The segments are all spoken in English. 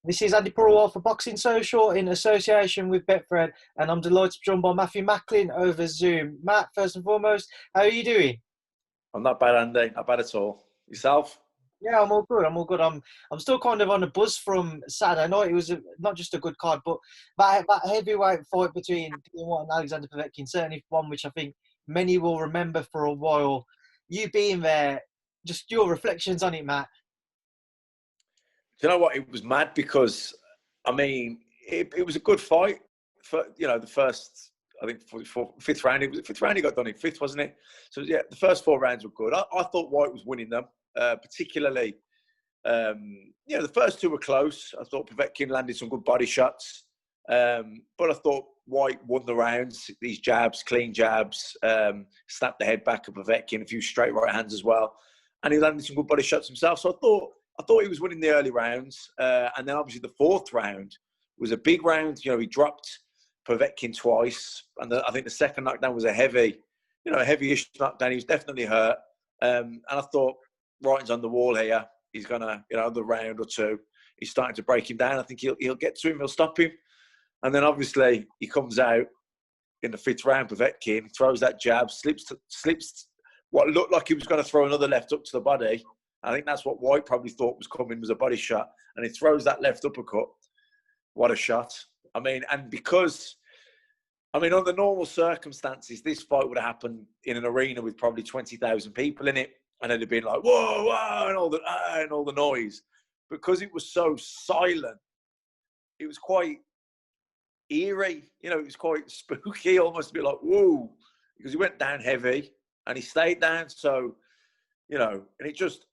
This is Andy Purewal for Boxing Social in association with Betfred, and I'm delighted to be joined by Matthew Macklin over Zoom. Matt, first and foremost, how are you doing? I'm not bad, Andy. Not bad at all. Yourself? Yeah, I'm all good. I'm still kind of on a buzz from Saturday. I know it was not just a good card, but that heavyweight fight between Dillian Whyte and Alexander Povetkin, certainly one which I think many will remember for a while. You being there, just your reflections on it, Matt. Do you know what? It was mad because, I mean, it was a good fight for, the first, I think, fifth round. It was the fifth round he got done in fifth, wasn't it? So, yeah, the first four rounds were good. I thought White was winning them, particularly, the first two were close. I thought Povetkin landed some good body shots. But I thought White won the rounds, these jabs, clean jabs, snapped the head back of Povetkin, a few straight right hands as well. And he landed some good body shots himself. So I thought he was winning the early rounds. And then obviously the fourth round was a big round. He dropped Povetkin twice. And I think the second knockdown was a heavy-ish knockdown. He was definitely hurt. And I thought, writing's on the wall here. He's going to, another round or two. He's starting to break him down. I think he'll get to him. He'll stop him. And then obviously he comes out in the fifth round, Povetkin, throws that jab, slips what looked like he was going to throw another left up to the body. I think that's what White probably thought was coming, was a body shot. And he throws that left uppercut. What a shot. And because, under normal circumstances, this fight would have happened in an arena with probably 20,000 people in it. And it'd have been like, whoa, whoa, and all the noise. Because it was so silent, it was quite eerie. It was quite spooky, almost to be like, whoa. Because he went down heavy and he stayed down. So, and it just,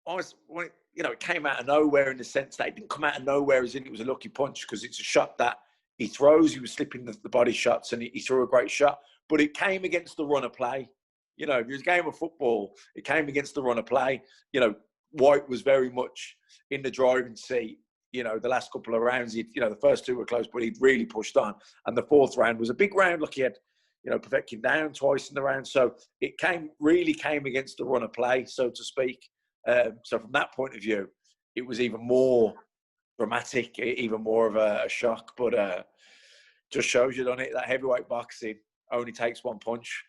it came out of nowhere in the sense that it didn't come out of nowhere as in it was a lucky punch, because it's a shot that he throws. He was slipping the body shots and he threw a great shot. But it came against the run of play. If it was a game of football, it came against the run of play. White was very much in the driving seat. The last couple of rounds, the first two were close, but he'd really pushed on. And the fourth round was a big round. Like he had, Povetkin down twice in the round. So it really came against the run of play, so to speak. So from that point of view, it was even more dramatic, even more of a shock. But just shows you, doesn't it, that heavyweight boxing only takes one punch.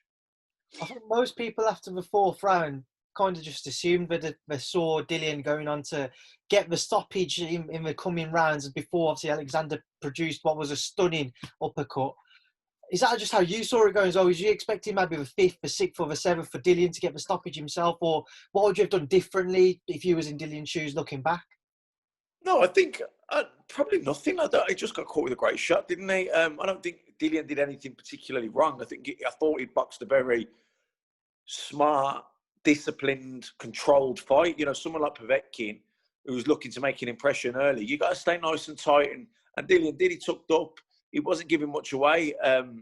I think most people after the fourth round kind of just assumed that they saw Dillian going on to get the stoppage in the coming rounds before obviously Alexander produced what was a stunning uppercut. Is that just how you saw it going? So was you expecting maybe the fifth, the sixth or the seventh for Dillian to get the stoppage himself? Or what would you have done differently if you was in Dillian's shoes looking back? No, I think probably nothing. He just got caught with a great shot, didn't he? I don't think Dillian did anything particularly wrong. I thought he boxed a very smart, disciplined, controlled fight. Someone like Povetkin, who was looking to make an impression early, you got to stay nice and tight. And Dillian did. He tucked up. He wasn't giving much away. Like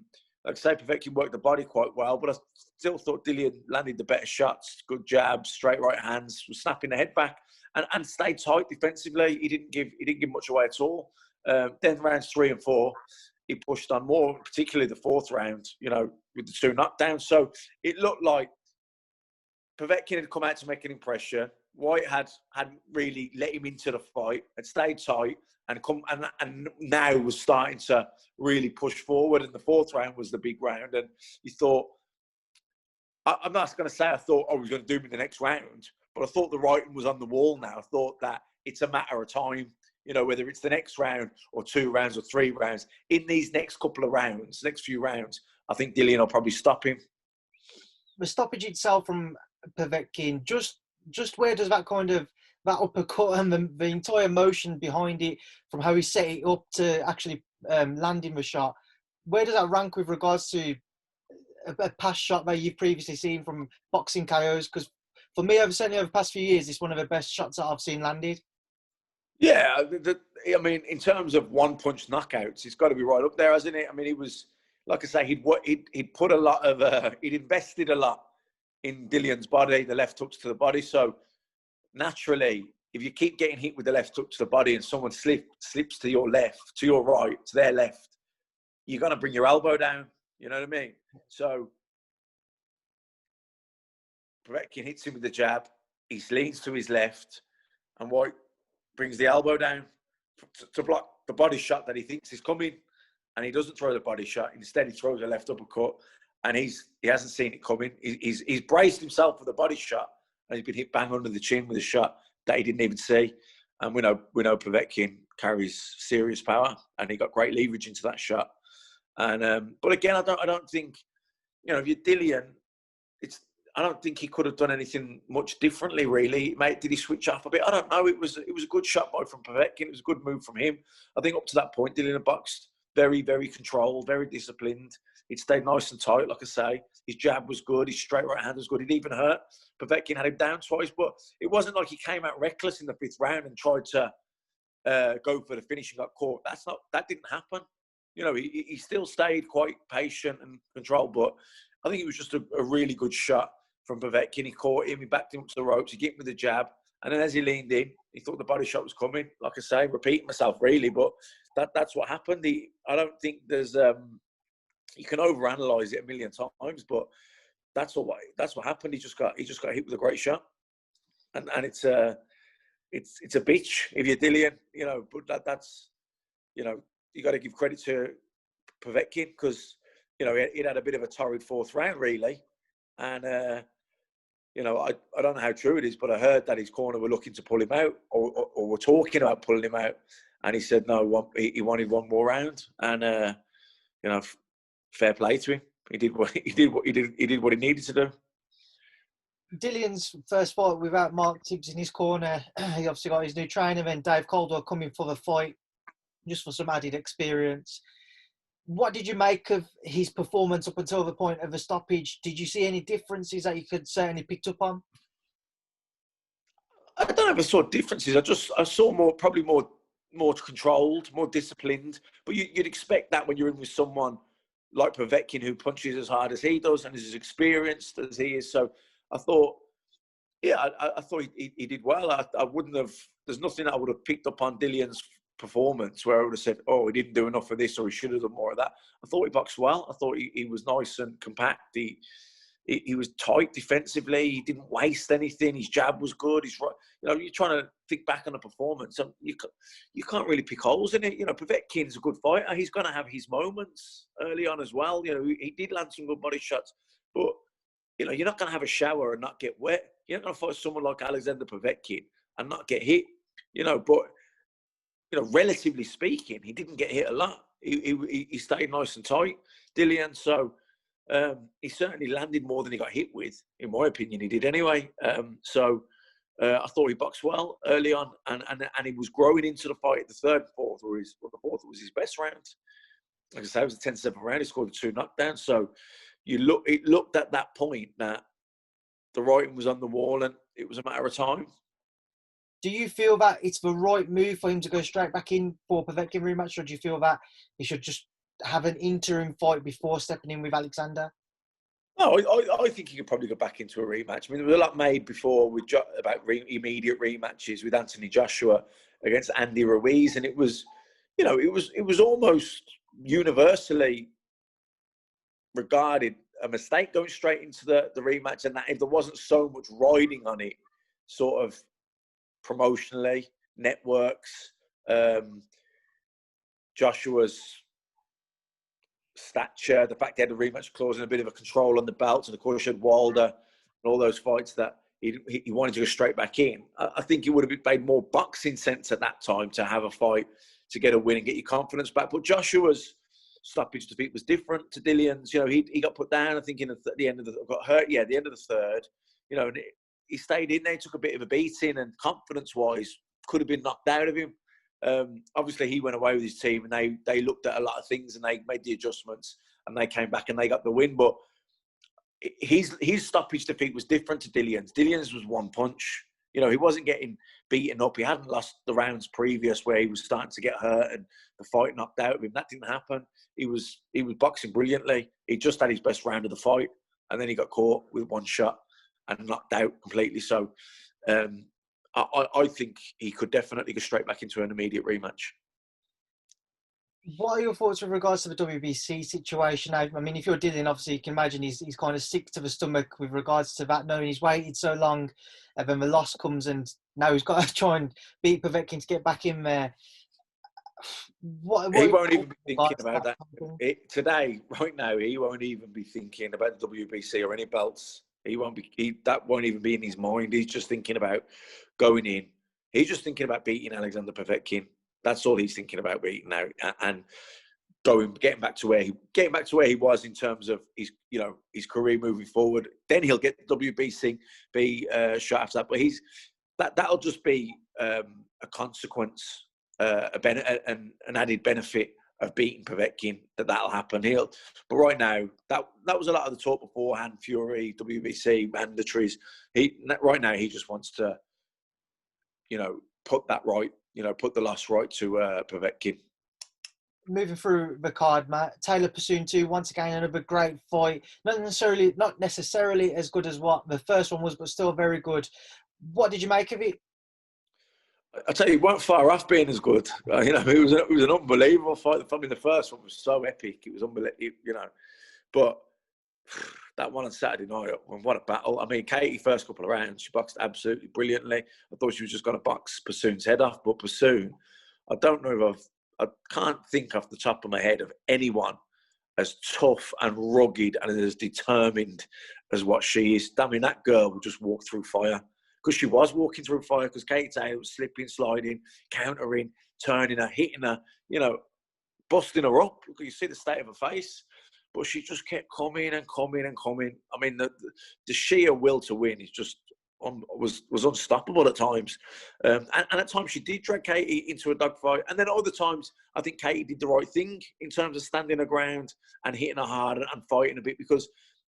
I say, Povetkin worked the body quite well, but I still thought Dillian landed the better shots, good jabs, straight right hands, was snapping the head back, and stayed tight defensively. He didn't give much away at all. Then rounds 3 and 4, he pushed on more, particularly the fourth round, with the two knockdowns. So it looked like Povetkin had come out to make an impression. White hadn't really let him into the fight, had stayed tight, and now was starting to really push forward. And the fourth round was the big round. And you thought, I'm not going to say I thought I was going to do him in the next round, but I thought the writing was on the wall now. I thought that it's a matter of time, whether it's the next round or 2 rounds or 3 rounds. In these next couple of rounds, next few rounds, I think Dillian will probably stop him. The stoppage itself from Povetkin, just where does that kind of that uppercut and the entire motion behind it, from how he set it up to actually landing the shot, where does that rank with regards to a past shot that you've previously seen from boxing KOs? Because for me, certainly over the past few years, it's one of the best shots that I've seen landed. Yeah, in terms of one-punch knockouts, it's got to be right up there, hasn't it? He was, like I say, he'd put a lot of, he'd invested a lot in Dillian's body, the left hooks to the body. So naturally, if you keep getting hit with the left hook to the body and someone slips to your left, to your right, to their left, you're going to bring your elbow down. You know what I mean? So Povetkin hits him with the jab. He leans to his left, and White brings the elbow down to block the body shot that he thinks is coming, and he doesn't throw the body shot. Instead, he throws a left uppercut, and he hasn't seen it coming. He's braced himself for the body shot, and he's been hit bang under the chin with a shot that he didn't even see. And we know Povetkin carries serious power, and he got great leverage into that shot. And but again, I don't think, you know, if you're Dillian, I don't think he could have done anything much differently, really. Mate, did he switch off a bit? I don't know. It was a good shot from Povetkin. It was a good move from him. I think up to that point, Dillian had boxed very, very controlled, very disciplined. He'd stayed nice and tight, like I say. His jab was good. His straight right hand was good. It even hurt. Povetkin had him down twice, but it wasn't like he came out reckless in the 5th round and tried to go for the finish and got caught. That didn't happen. You know, he still stayed quite patient and controlled, but I think it was just a really good shot from Povetkin. He caught him, he backed him up to the ropes, he hit him with a jab, and then as he leaned in, he thought the body shot was coming. Like I say, repeating myself really, but that's what happened. I don't think there's you can overanalyze it a million times, but that's what happened. He just got hit with a great shot, and it's a bitch if you're Dillian, you know. But that's, you know, you got to give credit to Povetkin, because, you know, he'd had a bit of a torrid 4th round really, and you know, I don't know how true it is, but I heard that his corner were looking to pull him out, or were talking about pulling him out, and he said no, he wanted one more round, and you know, fair play to him. He did what he needed to do. Dillian's first fight without Mark Tibbs in his corner. He obviously got his new trainer, and Dave Caldwell coming for the fight just for some added experience. What did you make of his performance up until the point of the stoppage? Did you see any differences that you could certainly picked up on? I don't know if I saw differences. I saw probably more controlled, more disciplined. But you'd expect that when you're in with someone like Povetkin, who punches as hard as he does and is as experienced as he is. So I thought, yeah, I thought he did well. I wouldn't have. There's nothing that I would have picked up on Dillian's performance where I would have said, oh, he didn't do enough of this, or he should have done more of that. I thought he boxed well. I thought he was nice and compact. He was tight defensively. He didn't waste anything. His jab was good. His right, you know, you're trying to think back on the performance, and you can't really pick holes in it. You know, Povetkin's a good fighter. He's going to have his moments early on as well. You know, he did land some good body shots, but, you know, you're not going to have a shower and not get wet. You're not going to fight someone like Alexander Povetkin and not get hit. You know, but, you know, relatively speaking, he didn't get hit a lot. He stayed nice and tight, Dillian. So he certainly landed more than he got hit with, in my opinion. He did anyway. I thought he boxed well early on, and he was growing into the fight. The 3rd and 4th, the 4th was his best round. Like I said, it was a 10-7 round. He scored 2 knockdowns. So it looked at that point that the writing was on the wall, and it was a matter of time. Do you feel that it's the right move for him to go straight back in for a Povetkin rematch, or do you feel that he should just have an interim fight before stepping in with Alexander? No, I think he could probably go back into a rematch. I mean, there was a lot made before about immediate rematches with Anthony Joshua against Andi Ruiz, and it was, you know, it was almost universally regarded a mistake going straight into the rematch, and that if there wasn't so much riding on it, sort of promotionally, networks, Joshua's stature, the fact he had a rematch clause and a bit of a control on the belts, and of course he had Wilder and all those fights that he wanted to go straight back in. I think it would have made more boxing sense at that time to have a fight to get a win and get your confidence back. But Joshua's stoppage defeat was different to Dillian's. You know, he got put down, I think, at the end of got hurt. Yeah, at the end of the 3rd. You know, and he stayed in there, took a bit of a beating, and confidence-wise could have been knocked out of him. Obviously, he went away with his team, and they looked at a lot of things, and they made the adjustments, and they came back and they got the win. But his stoppage defeat was different to Dillian's. Dillian's was one punch. You know, he wasn't getting beaten up. He hadn't lost the rounds previous where he was starting to get hurt and the fight knocked out of him. That didn't happen. He was boxing brilliantly. He just had his best round of the fight, and then he got caught with one shot and knocked out completely. So I think he could definitely go straight back into an immediate rematch. What are your thoughts with regards to the WBC situation? I mean, if you're Dillian, obviously you can imagine he's kind of sick to the stomach with regards to that, knowing he's waited so long, and then the loss comes, and now he's got to try and beat Povetkin to get back in there. He What won't even be thinking regards to about that that kind of thing? today, right now. He won't even be thinking about the WBC or any belts. He won't be. That won't even be in his mind. He's just thinking about going in. He's just thinking about beating Alexander Povetkin. That's all he's thinking about beating now, and getting back to where he was in terms of his career moving forward. Then he'll get the WBC shot after that. But that'll just be a consequence, an added benefit of beating Povetkin. That'll happen. But right now, that was a lot of the talk beforehand. Fury, WBC, mandatories. Right now he just wants to, put that right. Put the loss right to Povetkin. Moving through the card, Matt. Taylor Pursuit 2, once again, another great fight. Not necessarily as good as what the first one was, but still very good. What did you make of it? I tell you, it weren't far off being as good. It was an unbelievable fight. I mean, the first one was so epic. It was unbelievable, But that one on Saturday night, what a battle. I mean, Katie, first couple of rounds, she boxed absolutely brilliantly. I thought she was just going to box Pursuit's head off. But Pursuit, I don't know if I can't think off the top of my head of anyone as tough and rugged and as determined as what she is. I mean, that girl would just walk through fire. Because she was walking through fire, because Katie Taylor was slipping, sliding, countering, turning her, hitting her, busting her up. You see the state of her face. But she just kept coming and coming and coming. I mean, the sheer will to win is just was unstoppable at times. And at times she did drag Katie into a dogfight. And then other times, I think Katie did the right thing in terms of standing her ground and hitting her hard and fighting a bit, because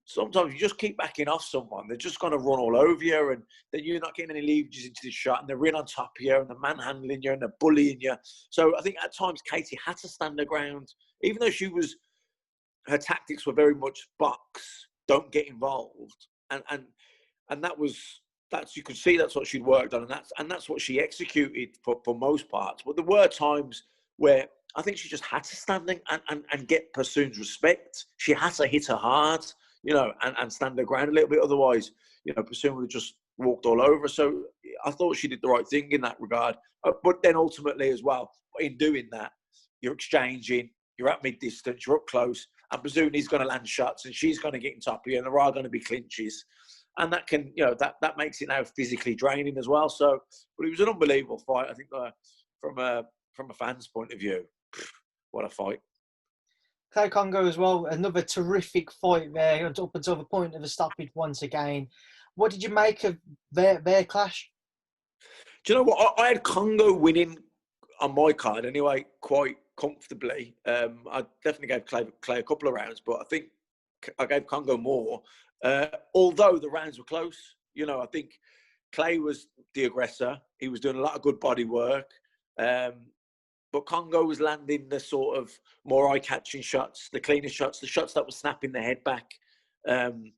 sometimes you just keep backing off someone. They're just going to run all over you, and then you're not getting any leverages into the shot, and they're in on top of you, and they're manhandling you, and they're bullying you. So I think at times Katie had to stand her ground, even though her tactics were very much box, don't get involved, and that's you could see that's what she'd worked on, and that's what she executed for most parts. But there were times where I think she just had to stand and get Pursuit's respect. She had to hit her hard, and stand her ground a little bit. Otherwise, Pursuit would have just walked all over. So I thought she did the right thing in that regard. But then ultimately as well, in doing that, you're exchanging, you're at mid-distance, you're up close, and Pursuit is going to land shots, and she's going to get in top of you, and there are going to be clinches. And that can, that makes it now physically draining as well. So, but it was an unbelievable fight. I think from a fan's point of view, what a fight. Clay Congo as well, another terrific fight there up until the point of the stoppage once again. What did you make of their clash? Do you know what? I had Congo winning on my card anyway, quite comfortably. I definitely gave Clay a couple of rounds, but I think I gave Congo more. Although the rounds were close, I think Clay was the aggressor. He was doing a lot of good body work. But Congo was landing the sort of more eye-catching shots, the cleaner shots, the shots that were snapping the head back. And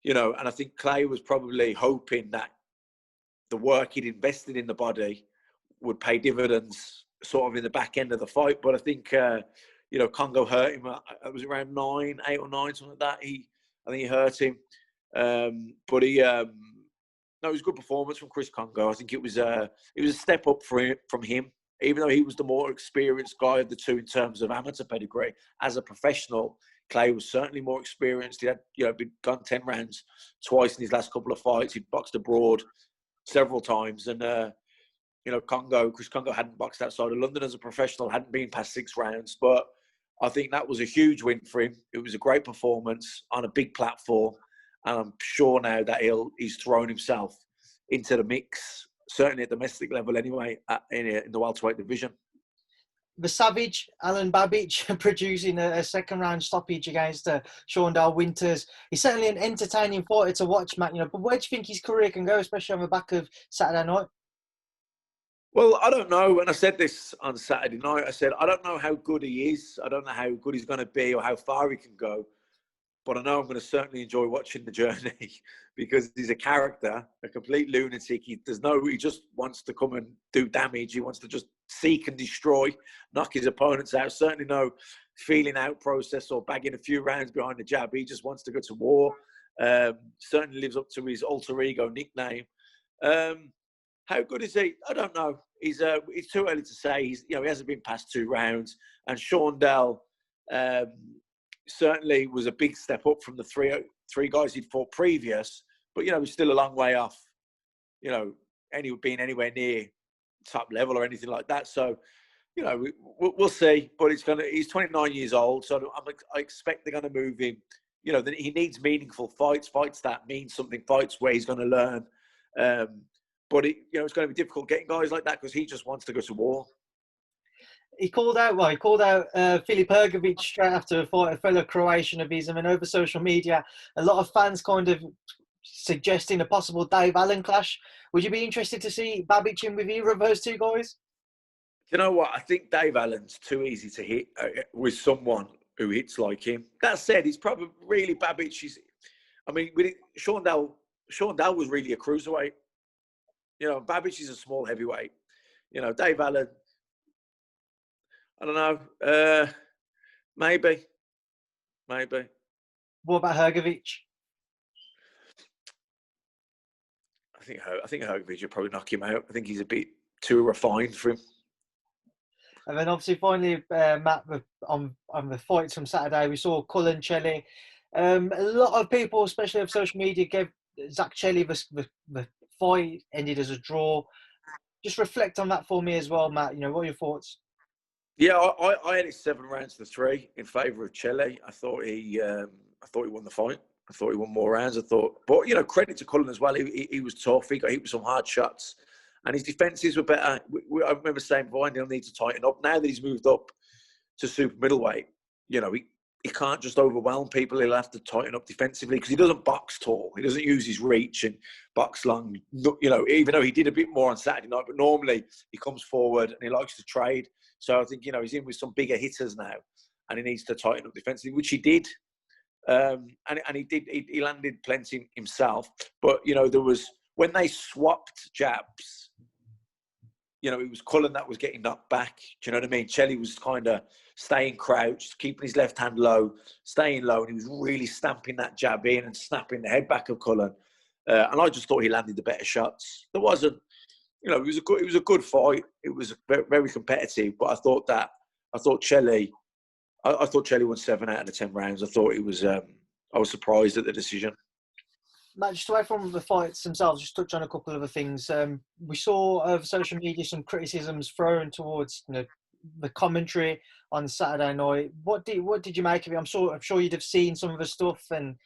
I think Clay was probably hoping that the work he'd invested in the body would pay dividends sort of in the back end of the fight. But I think, Congo hurt him. It was around 8 or 9, something like that. I think he hurt him. But it was a good performance from Chris Congo. I think it was a step up from him. Even though he was the more experienced guy of the two in terms of amateur pedigree, as a professional, Clay was certainly more experienced. He had, been gone 10 rounds twice in his last couple of fights. He'd boxed abroad several times. And, Chris Congo hadn't boxed outside of London as a professional, hadn't been past 6 rounds. But I think that was a huge win for him. It was a great performance on a big platform. And I'm sure now that he's thrown himself into the mix, certainly at domestic level anyway, in the welterweight division. The Savage, Alan Babbage, producing a second round stoppage against Sean Dale Winters. He's certainly an entertaining fighter to watch, Matt. But where do you think his career can go, especially on the back of Saturday night? Well, I don't know. When I said this on Saturday night, I said, I don't know how good he is. I don't know how good he's going to be or how far he can go. But I know I'm going to certainly enjoy watching the journey because he's a character, a complete lunatic. He just wants to come and do damage. He wants to just seek and destroy, knock his opponents out. Certainly no feeling out process or bagging a few rounds behind the jab. He just wants to go to war. Certainly lives up to his alter ego nickname. How good is he? I don't know. it's too early to say. He hasn't been past 2 rounds, and Shaundell certainly was a big step up from the three guys he'd fought previous. But he's still a long way off. Being anywhere near top level or anything like that. So, we'll see. But he's 29 years old, so I expect they're going to move him. That he needs meaningful fights that mean something, fights where he's going to learn. But it's going to be difficult getting guys like that because he just wants to go to war. He called out Filip Hrgović straight after a fight, a fellow Croatian of his. I mean, over social media, a lot of fans kind of suggesting a possible Dave Allen clash. Would you be interested to see Babic in with either of those two guys? You know what? I think Dave Allen's too easy to hit with someone who hits like him. That said, he's probably really Babic. Shaundell was really a cruiserweight. Babic is a small heavyweight. Dave Allen, I don't know. Maybe. What about Hrgović? I think Hrgović would probably knock him out. I think he's a bit too refined for him. And then obviously, finally, Matt, on the fights from Saturday, we saw Cullen Chelly. A lot of people, especially on social media, gave Zach Chelly the fight ended as a draw. Just reflect on that for me as well, Matt. What are your thoughts? Yeah, I had it 7-3 in favour of Chelly. I thought he won the fight. I thought he won more rounds. But credit to Cullen as well. He was tough. He got hit with some hard shots, and his defences were better. I remember saying, "Boy, he'll need to tighten up." Now that he's moved up to super middleweight, he can't just overwhelm people. He'll have to tighten up defensively because he doesn't box tall. He doesn't use his reach and box long. Even though he did a bit more on Saturday night, but normally he comes forward and he likes to trade. So I think he's in with some bigger hitters now, and he needs to tighten up defensively, which he did. And he did. He landed plenty himself, but there was when they swapped jabs. It was Cullen that was getting knocked back. Do you know what I mean? Chelly was kind of staying crouched, keeping his left hand low, staying low, and he was really stamping that jab in and snapping the head back of Cullen. And I just thought he landed the better shots. There wasn't, it was a good fight. It was very, very competitive, but I thought Chelly won 7 out of the 10 rounds. I thought it was. I was surprised at the decision. Matt, just away from the fights themselves, just touch on a couple of other things. We saw over social media some criticisms thrown towards the commentary on Saturday night. What did you make of it? I'm sure you'd have seen some of the stuff, and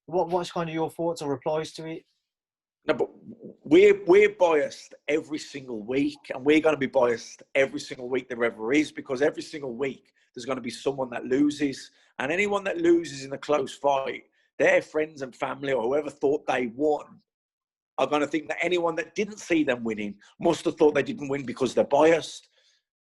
what's kind of your thoughts or replies to it? No, but we're biased every single week, and we're going to be biased every single week there ever is, because every single week there's going to be someone that loses, and anyone that loses in a close fight, their friends and family or whoever thought they won are going to think that anyone that didn't see them winning must have thought they didn't win because they're biased.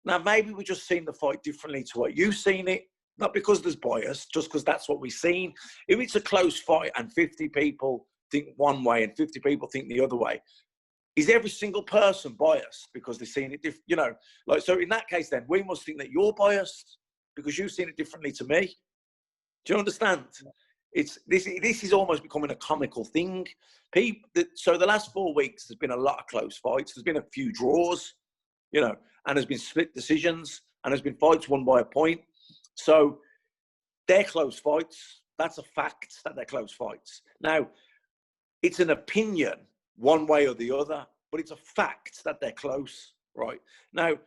Now, maybe we've just seen the fight differently to what you've seen it, not because there's bias, just because that's what we've seen. If it's a close fight and 50 people think one way and 50 people think the other way, is every single person biased because they've seen it different? So in that case, then we must think that you're biased because you've seen it differently to me. Do you understand? This is almost becoming a comical thing. So the last 4 weeks, there's been a lot of close fights. There's been a few draws, and there's been split decisions, and there's been fights won by a point. So they're close fights. That's a fact that they're close fights. Now, it's an opinion one way or the other, but it's a fact that they're close, right? Now,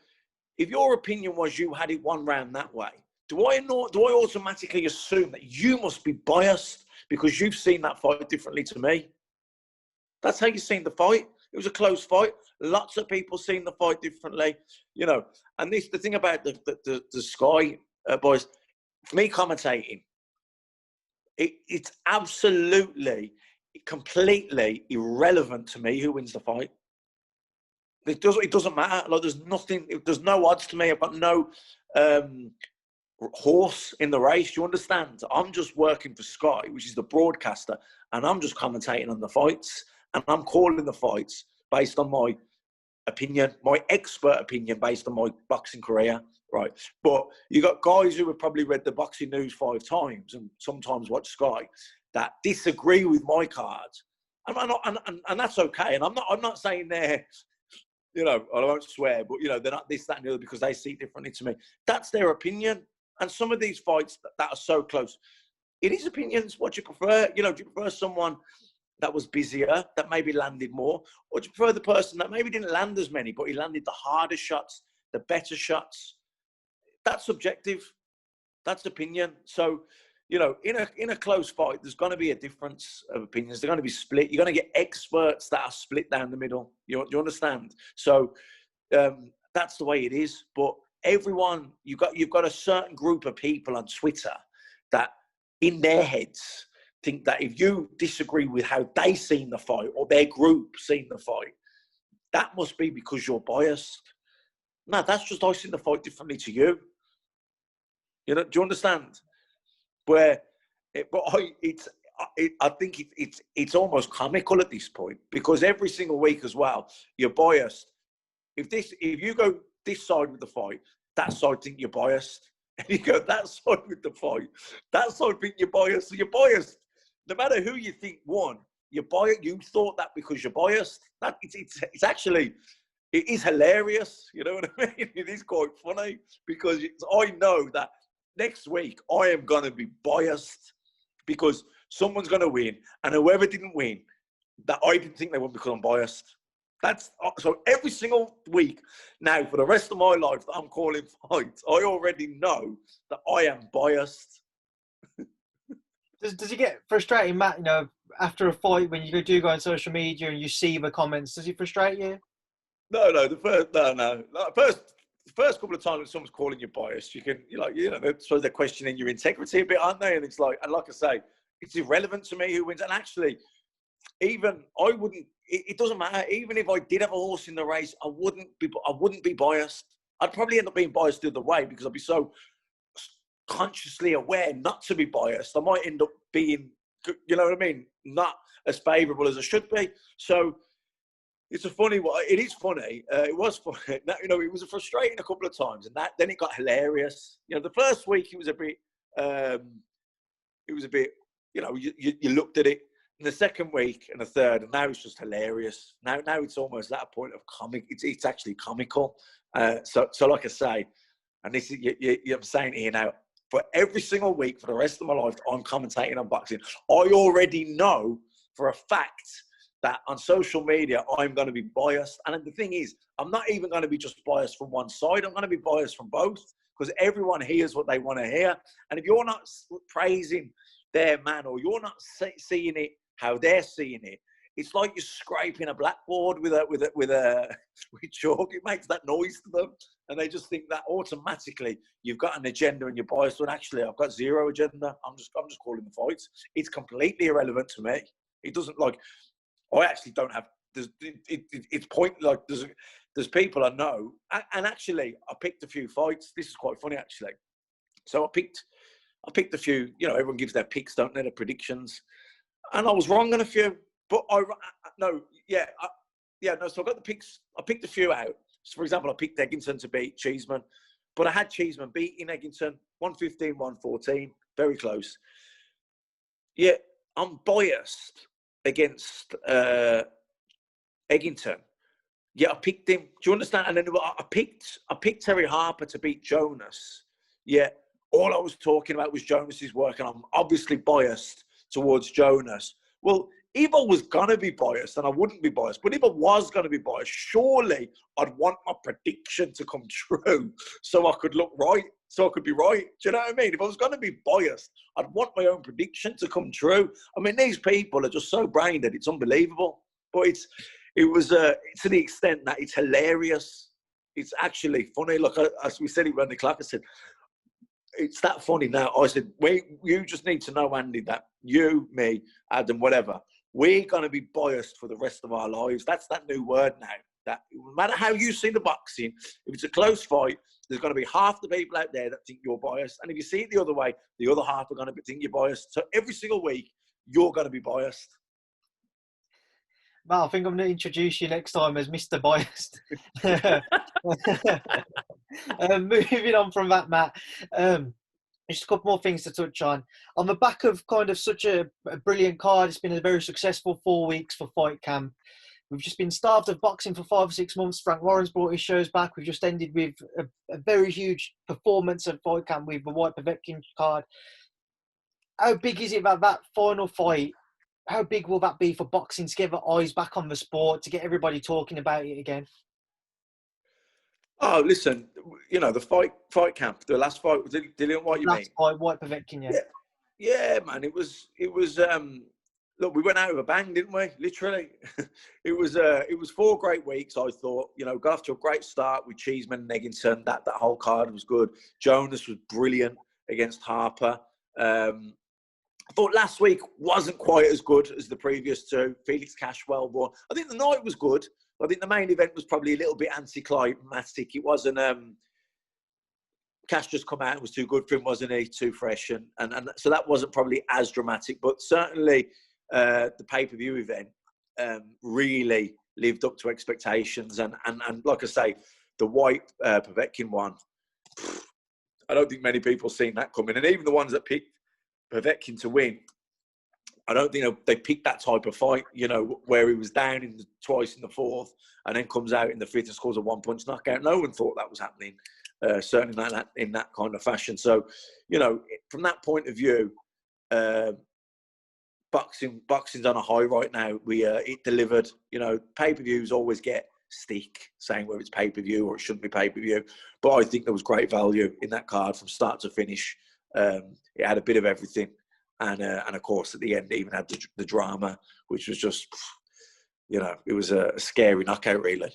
if your opinion was you had it one round that way, do I automatically assume that you must be biased because you've seen that fight differently to me? That's how you've seen the fight. It was a close fight. Lots of people seen the fight differently, And the thing about the Sky boys, for me commentating, it's absolutely, completely irrelevant to me who wins the fight. It doesn't matter. Like there's no odds to me. I've got no horse in the race. You understand? I'm just working for Sky, which is the broadcaster, and I'm just commentating on the fights, and I'm calling the fights based on my opinion, my expert opinion based on my boxing career, right? But you got guys who have probably read the boxing news 5 times and sometimes watch Sky that disagree with my cards, and that's okay. And I'm not saying they're you know, I won't swear, but, you know, they're not this, that, and the other because they see it differently to me. That's their opinion. And some of these fights that are so close, it is opinions. What do you prefer? You know, do you prefer someone that was busier, that maybe landed more? Or do you prefer the person that maybe didn't land as many, but he landed the harder shots, the better shots? That's subjective. That's opinion. So, you know, in a close fight, there's going to be a difference of opinions. They're going to be split. You're going to get experts that are split down the middle. You understand? So that's the way it is. But everyone, you've got a certain group of people on Twitter that, in their heads, think that if you disagree with how they seen the fight or their group seen the fight, that must be because you're biased. No, that's just I seen the fight differently to you. You know, do you understand? I think it's almost comical at this point, because every single week as well, you're biased. If you go this side with the fight, that side think you're biased. And you go that side with the fight, that side think you're biased. So you're biased. No matter who you think won, you're biased. You thought that because you're biased. It's actually, it is hilarious. You know what I mean? It is quite funny, because I know that next week I am going to be biased because someone's going to win, and whoever didn't win, that I didn't think they would because I'm biased. That's so every single week now for the rest of my life that I'm calling fights, I already know that I am biased. Does it get frustrating, Matt, you know, after a fight when you do go on social media and you see the comments? Does it frustrate you? No. The first couple of times when someone's calling you biased, so they're questioning your integrity a bit, aren't they? And it's like, and like I say, it's irrelevant to me who wins. And actually, even I wouldn't. It doesn't matter. Even if I did have a horse in the race, I wouldn't be biased. I'd probably end up being biased the other way because I'd be so consciously aware not to be biased. I might end up being, you know what I mean, not as favourable as I should be. So it's a funny one. It is funny. It was funny. You know, it was frustrating a couple of times, and then it got hilarious. You know, the first week it was a bit. You know, you looked at it. In the second week and the third, and now it's just hilarious. Now it's almost at a point of comic. It's actually comical. So like I say, and this is I'm saying here now, for every single week for the rest of my life, I'm commentating on boxing. I already know for a fact that on social media I'm going to be biased. And the thing is, I'm not even going to be just biased from one side. I'm going to be biased from both, because everyone hears what they want to hear. And if you're not praising their man, or you're not seeing it how they're seeing it, it's like you're scraping a blackboard with chalk. It makes that noise to them, and they just think that automatically you've got an agenda and you're biased. When actually, I've got zero agenda. I'm just calling the fights. It's completely irrelevant to me. It doesn't, like, I actually don't have. It's point, like there's people I know, and actually I picked a few fights. This is quite funny actually. So I picked a few. You know, everyone gives their picks, don't they? Their predictions. And I was wrong on a few, but so I got the picks. I picked a few out. So, for example, I picked Eggington to beat Cheeseman, but I had Cheeseman beating Eggington 115, 114, very close. Yeah, I'm biased against Eggington. Yeah, I picked him. Do you understand? And then I picked Terry Harper to beat Jonas. Yeah, all I was talking about was Jonas's work, and I'm obviously biased towards Jonas. Well, if I was going to be biased, and I wouldn't be biased, but if I was going to be biased, surely I'd want my prediction to come true so I could look right, so I could be right. Do you know what I mean? If I was going to be biased, I'd want my own prediction to come true. I mean, these people are just so brain dead, it's unbelievable. But it was to the extent that it's hilarious. It's actually funny. Like, as we said it around the clock, I said, it's that funny now. I said, you just need to know, Andy, that you, me, Adam, whatever, we're going to be biased for the rest of our lives. That's that new word now. That no matter how you see the boxing, if it's a close fight, there's going to be half the people out there that think you're biased. And if you see it the other way, the other half are going to think you're biased. So every single week, you're going to be biased. Well, I think I'm going to introduce you next time as Mr. Biased. Moving on from that, Matt, just a couple more things to touch on. On the back of kind of such a brilliant card, it's been a very successful 4 weeks for Fight Camp. We've just been starved of boxing for 5 or 6 months. Frank Warren's brought his shows back. We've just ended with a very huge performance at Fight Camp with the Whyte Povetkin card. How big is it about that final fight? How big will that be for boxing to get the eyes back on the sport, to get everybody talking about it again? Oh, listen, you know, the fight camp, the last fight, Dillian Whyte, you mean? Last fight, Whyte Povetkin, yeah. Yeah, man, it was, look, we went out with a bang, didn't we? Literally. It was 4 great weeks, I thought. You know, got off to a great start with Cheeseman and Eggington. That whole card was good. Jonas was brilliant against Harper. I thought last week wasn't quite as good as the previous 2. Felix Cashwell won. I think the night was good. I think the main event was probably a little bit anticlimactic. It wasn't. Cash just come out and was too good for him, wasn't he? Too fresh, and so that wasn't probably as dramatic. But certainly, the pay-per-view event really lived up to expectations. And like I say, the Whyte Povetkin one, I don't think many people seen that coming. And even the ones that picked Povetkin to win, I don't think they picked that type of fight, you know, where he was down twice in the 4th and then comes out in the 5th and scores a 1-punch knockout. No one thought that was happening, certainly not in that kind of fashion. So, you know, from that point of view, boxing's on a high right now. It delivered. You know, pay-per-views always get stick saying whether it's pay-per-view or it shouldn't be pay-per-view. But I think there was great value in that card from start to finish. It had a bit of everything. And of course, at the end, it even had the drama, which was just, you know, it was a scary knockout, really.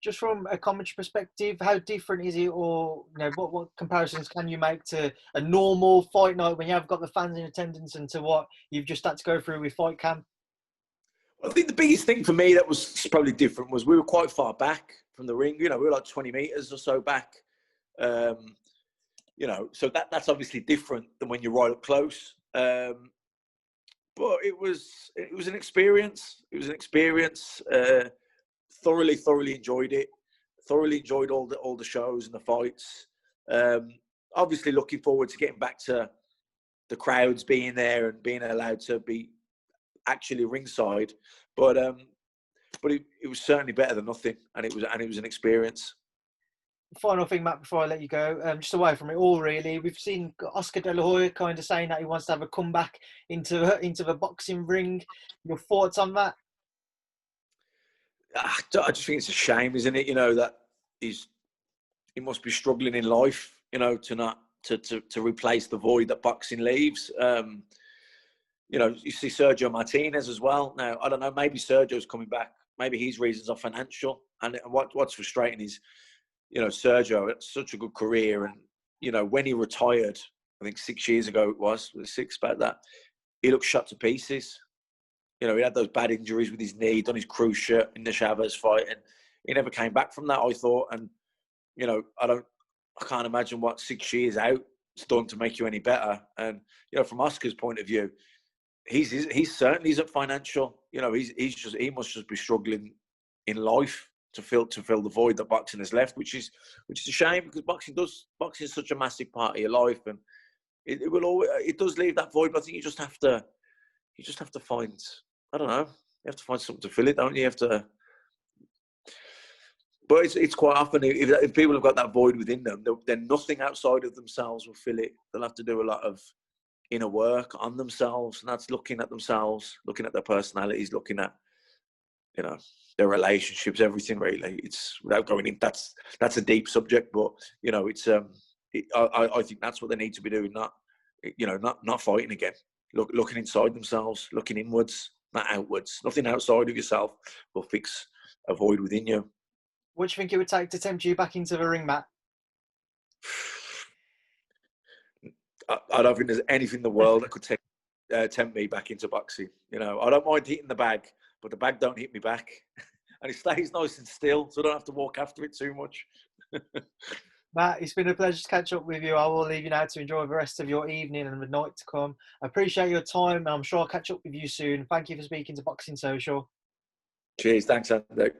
Just from a commentary perspective, how different is it, or you know, what comparisons can you make to a normal fight night when you have got the fans in attendance, and to what you've just had to go through with Fight Camp? I think the biggest thing for me that was probably different was we were quite far back from the ring. You know, we were like 20 meters or so back. You know, so that's obviously different than when you're right up close. But it was an experience. It was an experience. Thoroughly enjoyed it. Thoroughly enjoyed all the shows and the fights. Obviously looking forward to getting back to the crowds being there and being allowed to be actually ringside. But it was certainly better than nothing, and it was an experience. Final thing, Matt, before I let you go, just away from it all, really, we've seen Oscar De La Hoya kind of saying that he wants to have a comeback into the boxing ring. Your thoughts on that? I just think it's a shame, isn't it? You know, that he must be struggling in life, you know, to replace the void that boxing leaves. You know, you see Sergio Martinez as well. Now, I don't know, maybe Sergio's coming back. Maybe his reasons are financial. And what's frustrating is, you know, Sergio had such a good career. And, you know, when he retired, I think 6 years ago it was 6 about that, he looked shot to pieces. You know, he had those bad injuries with his knee, done his cruise shirt in the Chavez fight, and he never came back from that, I thought. And, you know, I can't imagine what 6 years out has done to make you any better. And, you know, from Oscar's point of view, he's certainly isn't financial. You know, he must just be struggling in life to fill the void that boxing has left, which is a shame, because boxing is such a massive part of your life, and it does leave that void. But I think you just have to find, I don't know, you have to find something to fill it, don't you? You have to. But it's quite often, if people have got that void within them, then nothing outside of themselves will fill it. They'll have to do a lot of inner work on themselves, and that's looking at themselves, looking at their personalities, looking at, you know, their relationships, everything really. It's, without going in, that's a deep subject, but, you know, it's I think that's what they need to be doing, not fighting again. Looking inside themselves, looking inwards, not outwards. Nothing outside of yourself will fix a void within you. What do you think it would take to tempt you back into the ring, Matt? I don't think there's anything in the world that could tempt me back into boxing. You know, I don't mind hitting the bag, but the bag don't hit me back. And it stays nice and still, so I don't have to walk after it too much. Matt, it's been a pleasure to catch up with you. I will leave you now to enjoy the rest of your evening and the night to come. I appreciate your time, and I'm sure I'll catch up with you soon. Thank you for speaking to Boxing Social. Cheers. Thanks, Andi.